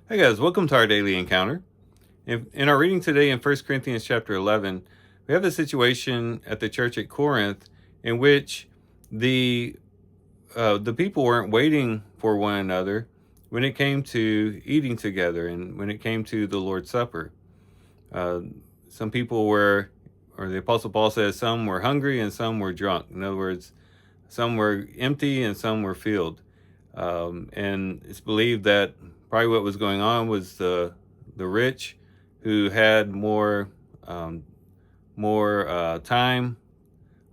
Hey guys, welcome to our daily encounter. In our reading today in 1 Corinthians chapter 11, we have a situation at the church at Corinth in which the the people weren't waiting for one another when it came to eating together and when it came to the Lord's Supper. Uh, some people were, or the Apostle Paul says, some were hungry and some were drunk. In other words, some were empty and some were filled. And it's believed that probably what was going on was the rich who had um, more time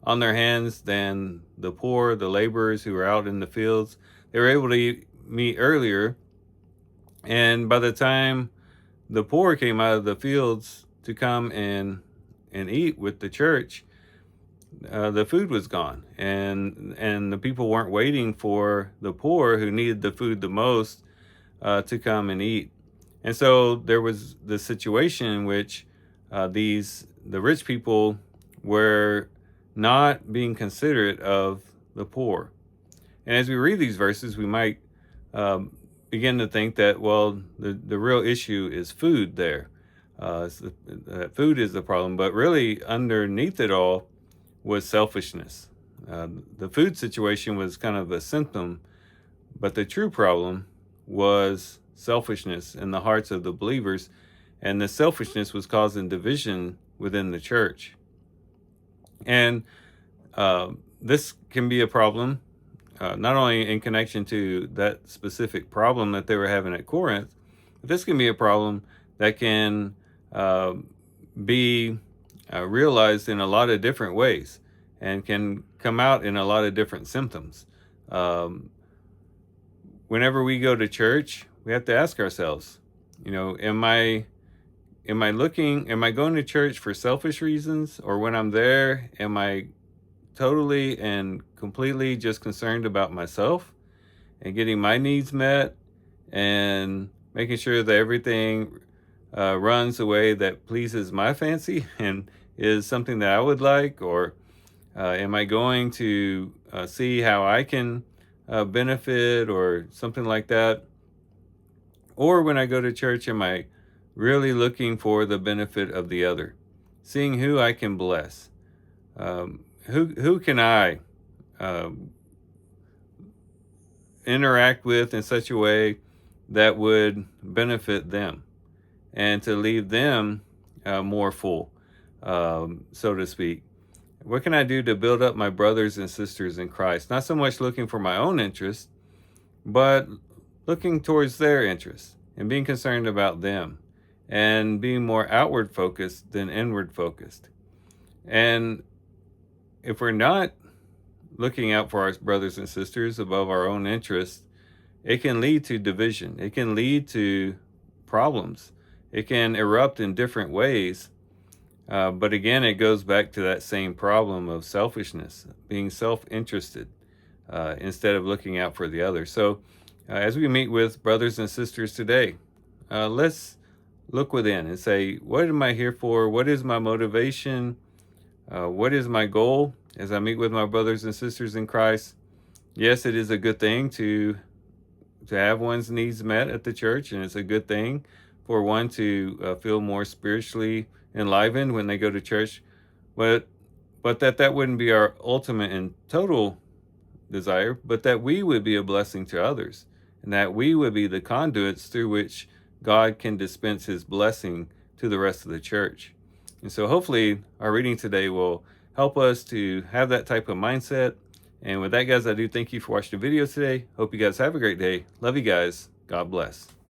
on their hands than the poor, the laborers who were out in the fields. They were able to meet earlier, and by the time the poor came out of the fields to come and eat with the church, the food was gone, and the people weren't waiting for the poor who needed the food the most to come and eat. And so there was the situation in which the rich people were not being considerate of the poor. And as we read these verses, we might begin to think that, well, the real issue is food there. Food is the problem, but really underneath it all was selfishness. The food situation was kind of a symptom, but the true problem was selfishness in the hearts of the believers, and the selfishness was causing division within the church. And this can be a problem, not only in connection to that specific problem that they were having at Corinth, but this can be a problem that can be realized in a lot of different ways and can come out in a lot of different symptoms. Whenever we go to church, we have to ask ourselves, am I going to church for selfish reasons, or when I'm there, am I totally and completely just concerned about myself and getting my needs met and making sure that everything runs the way that pleases my fancy and is something that I would like? Or am I going to see how I can benefit or something like that? Or when I go to church, am I really looking for the benefit of the other, seeing who I can bless? Who can I interact with in such a way that would benefit them and to leave them more full, so to speak? What can I do to build up my brothers and sisters in Christ? Not so much looking for my own interest, but looking towards their interests and being concerned about them and being more outward focused than inward focused. And if we're not looking out for our brothers and sisters above our own interests, it can lead to division. It can lead to problems. It can erupt in different ways. But again, it goes back to that same problem of selfishness, being self-interested instead of looking out for the other. So as we meet with brothers and sisters today, let's look within and say, what am I here for? What is my motivation? What is my goal as I meet with my brothers and sisters in Christ? Yes, it is a good thing to have one's needs met at the church, and it's a good thing for one to feel more spiritually enlivened when they go to church, but that wouldn't be our ultimate and total desire, but that we would be a blessing to others, and that we would be the conduits through which God can dispense his blessing to the rest of the church. And so hopefully our reading today will help us to have that type of mindset. And with that, guys, I do thank you for watching the video today. Hope you guys have a great day. Love you guys. God bless.